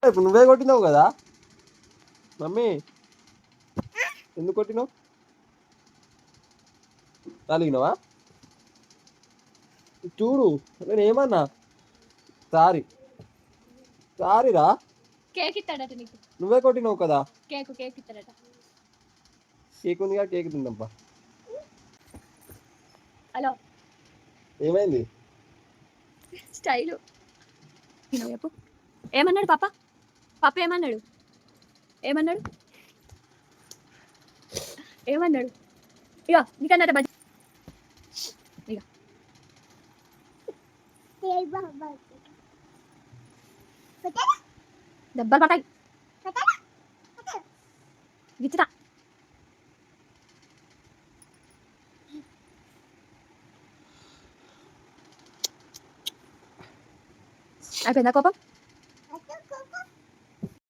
ఇప్పుడు నువ్వే కొట్టినావు కదా మమ్మీ, ఎందుకు కొట్టినావు? తలిగినవా? చూడు, నేను ఏమన్నా? సారీ సారీరా. కేక్ ఇస్తాడట నీకు. నువ్వే కొట్టినావు కదా. కేక్ ఇస్తాడట. కేక్ ఉందిగా, కేక్ తిందాంపా. హలో, ఏమైంది? స్టైలు చెప్పు. ఏమన్నాడు పాప? పాప ఏమన్నాడు? ఏమన్నాడు? ఏమన్నాడు? ఇక నీకన్నట బజ్జీ. ఇక దెబ్బలు పట్టాయి. గిచ్చుతా. అయిపోయిందా కోపం?